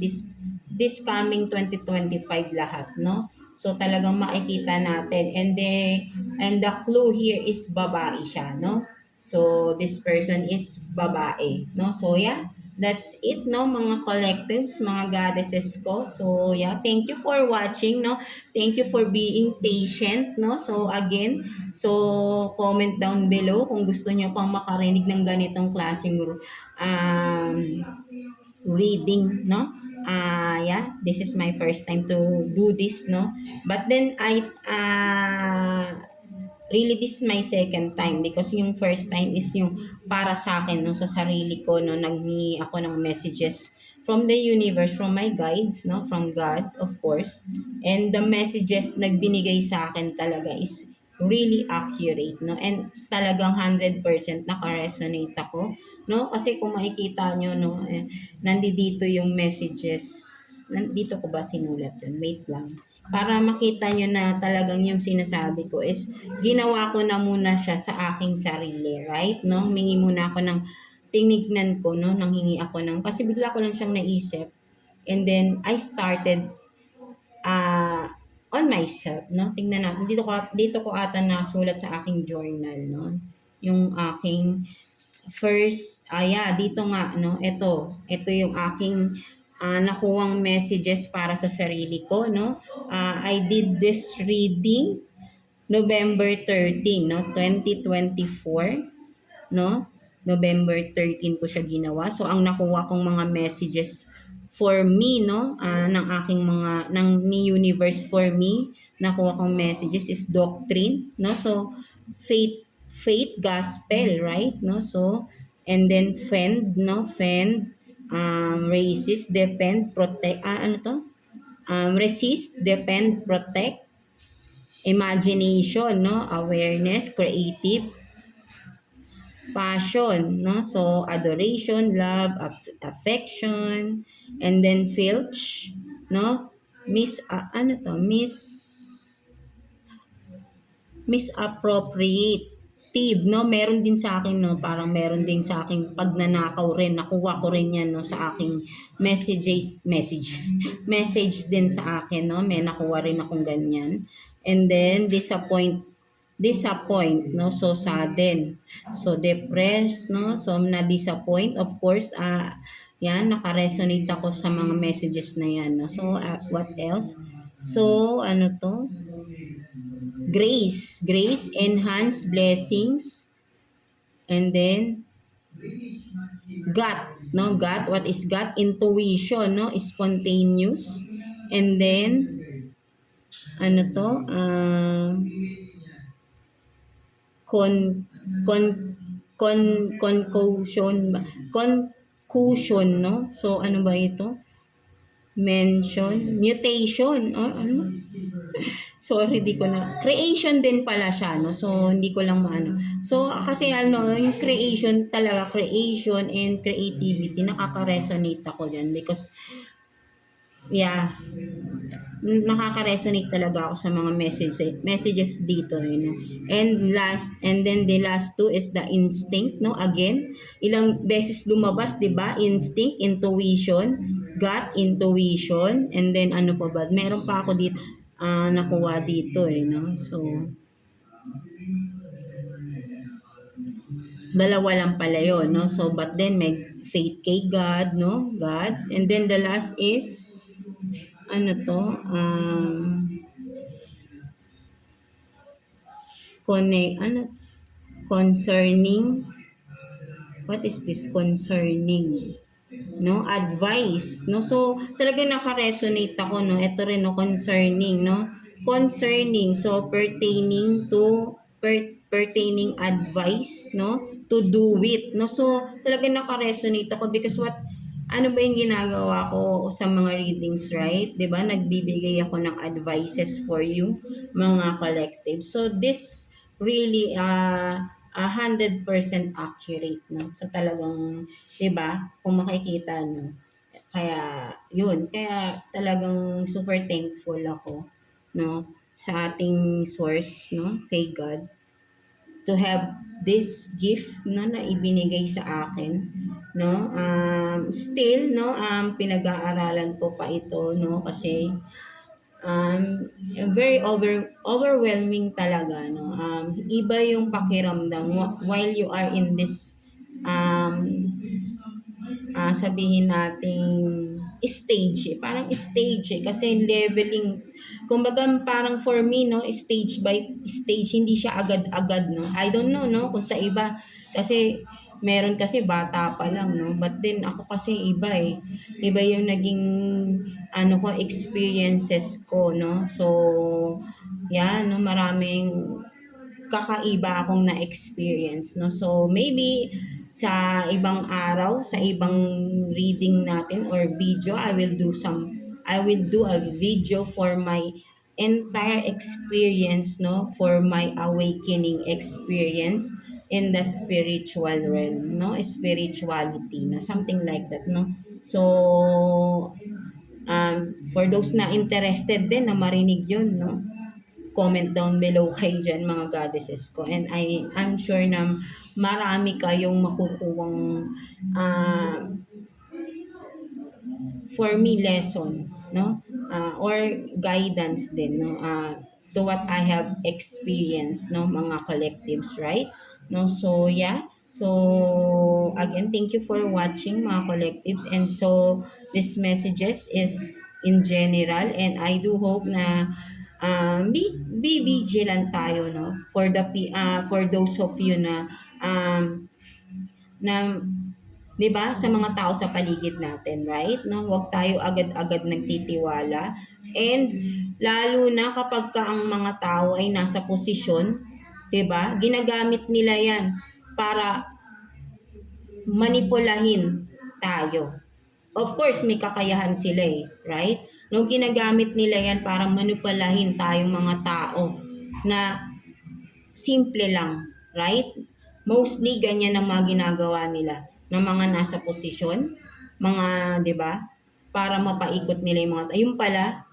this coming 2025 lahat, no, so talagang makikita natin and the clue here is babae siya, no, so this person is babae, no, so yeah, that's it, no, mga collectives, mga goddesses ko. So yeah, thank you for watching, no, thank you for being patient, no, so again, so comment down below kung gusto niyo pang makarinig ng ganitong klaseng um, reading, no, yeah, this is my first time to do this, no, but then really this is my second time because yung first time is yung para sa akin, no, sa sarili ko, no, naghingi ako ng messages from the universe, from my guides, no, from God, of course, and the messages nagbinigay sa akin talaga is really accurate, no, and talagang 100% naka-resonate ako, no, kasi kung makikita nyo, no, nandito yung messages, nandito ko ba sinulat yun, wait lang, para makita nyo na talagang yung sinasabi ko is ginawa ko na muna siya sa aking sarili, right? No? Humingi muna ako ng tinignan ko, no? Nanghingi ako ng, kasi bigla ko lang siyang naisip. And then, I started uh, on myself, no? Tingnan natin. Dito ko ata nasulat sa aking journal, no? Yung aking first, yeah, dito nga, no? Ito yung aking nakuwang messages para sa sarili ko, no? I did this reading November 13, no? 2024, no? November 13 ko siya ginawa. So, ang nakuha kong mga messages for me, no? Ng aking mga, ng ni universe for me, nakuha kong messages is doctrine, no? So, faith, gospel, right? No? So, and then fend, no? Fend, resist, defend, protect, ano to? Resist, defend, protect, imagination, no? Awareness, creative, passion, no? So, adoration, love, affection, and then filch, no? Ano to? Misappropriative, no? Meron din sa akin, no? Parang meron din sa akin pagnanakaw rin. Nakuha ko rin yan, no? Sa aking message din sa akin, no? May nakuha rin akong ganyan. And then, disappoint, no? So, sadden. So, depressed, no? So, na-disappoint. Of course, yan, nakaresonate ako sa mga messages na yan, no? So, what else? So, ano to? Grace, enhance blessings, and then gut, no? Gut, what is gut? Intuition, no? Spontaneous, and then ano to? Con con concussion, no? So ano ba ito? Mutation, ano? Sorry, di ko na. Creation din pala siya, no? So, hindi ko lang maano. So, kasi ano, yung creation and creativity, nakaka-resonate ako dyan because, yeah, nakaka-resonate talaga ako sa mga messages dito, you know. And then the last two is the instinct, no? Again, ilang beses lumabas, 'di ba? Instinct, intuition, gut, intuition, and then ano pa ba? Meron pa ako dito nakuha dito, no? So, dalawa lang pala 'yon, no? So, but then may faith kay God, no? God. And then the last is ano to? Ano, concerning, what is this concerning, no? Advice, no? So, talagang naka-resonate ako, no? Ito rin, no? Concerning, no? Concerning, so pertaining advice, no? To do with, no? So, talagang naka-resonate ako because ano ba yung ginagawa ko sa mga readings, right? 'Di ba? Nagbibigay ako ng advices for you, mga collective. So, this really 100% accurate, no? So talagang 'di ba? Kung makikita, no. Kaya 'yun, kaya talagang super thankful ako, no, sa ating source, no, kay God to have this gift, no, na ibinigay sa akin, no. Still, no, pinag-aaralan ko pa ito, no, kasi very overwhelming talaga, no. Iba yung pakiramdam while you are in this um sabihin nating stage, parang stage, kasi leveling, kumbaga parang for me, no, stage by stage, hindi siya agad-agad, no. I don't know, no, kung sa iba kasi meron kasi bata pa lang, no, but then ako kasi iba yung naging ano ko, experiences ko, no. So yan, no, maraming kakaiba akong na-experience, no. So maybe sa ibang araw, sa ibang reading natin or video, I will do a video for my entire experience, no, for my awakening experience in the spiritual realm, no, spirituality, no, something like that, no. So For those na interested din na marinig yun, no? Comment down below kayo dyan, mga goddesses ko. And I'm sure na marami kayong makukuhang for me lesson, no? Or guidance din, no? To what I have experienced, no, mga collectives, right? No, so yeah. So again, thank you for watching, mga collectives. And so this messages is in general, and I do hope na be vigilant tayo, no, for for those of you na 'di ba, sa mga tao sa paligid natin, right? No, huwag tayo agad-agad nagtitiwala. And lalo na kapag ka ang mga tao ay nasa posisyon, 'di ba? Ginagamit nila 'yan para manipulahin tayo. Of course, may kakayahan sila eh, right? No, ginagamit nila 'yan para manipulahin tayong mga tao na simple lang, right? Mostly ganyan ang mga ginagawa nila ng mga nasa posisyon, mga, 'di ba? Para mapaikot nila yung mga yung pala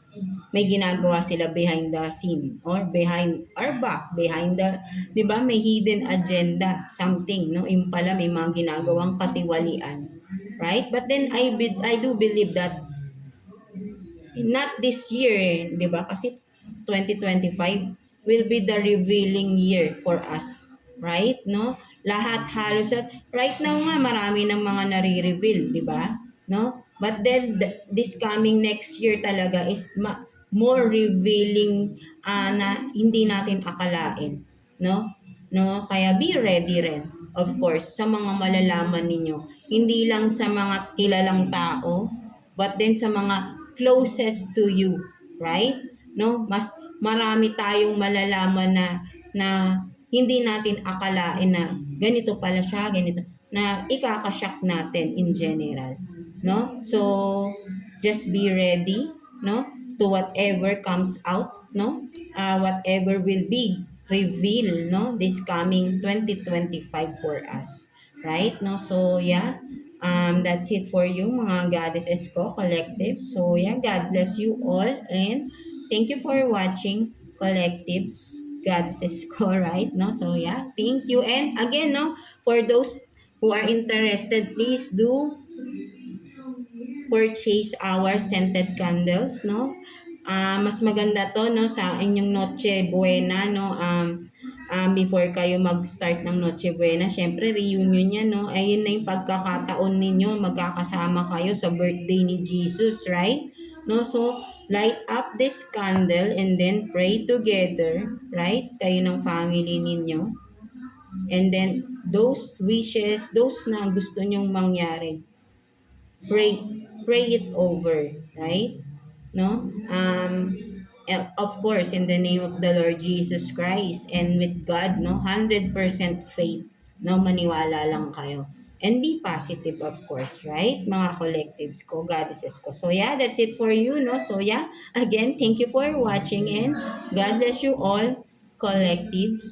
may ginagawa sila behind the scene or behind our back, behind the, 'di ba? May hidden agenda, something, no? Yung pala may mga ginagawang katiwalian, right? But then I do believe that not this year, 'di ba? Kasi 2025 will be the revealing year for us, right? No? Lahat halos at right now nga marami ng mga nare-reveal, 'di ba? No? But then this coming next year talaga is more revealing na hindi natin akalain, no? No, kaya be ready rin. Of course, sa mga malalaman ninyo, hindi lang sa mga kilalang tao, but then sa mga closest to you, right? No, mas marami tayong malalaman na hindi natin akalain na ganito pala siya, ganito na ikakashock natin in general, no? So just be ready, no, to whatever comes out, no? Whatever will be revealed, no, this coming 2025 for us, right? No, so yeah, that's it for you, mga goddesses ko, collective. So yeah, God bless you all, and thank you for watching, collectives, goddesses ko, right? No, so yeah, thank you. And again, no, for those who are interested, please do purchase our scented candles, no? Mas maganda to, no, sa inyong Noche Buena, no? Before kayo mag-start ng Noche Buena, syempre reunion yan, no? Ayun na yung pagkakataon ninyo, magkakasama kayo sa birthday ni Jesus, right? No, so light up this candle and then pray together, right? Kayo ng family ninyo. And then those wishes, those na gusto nyong mangyari, pray it over, right? No? Of course, in the name of the Lord Jesus Christ and with God, no, 100% faith, no, maniwala lang kayo. And be positive, of course, right? Mga collectives ko, goddesses ko. So yeah, that's it for you, no? So yeah, again, thank you for watching and God bless you all, collectives.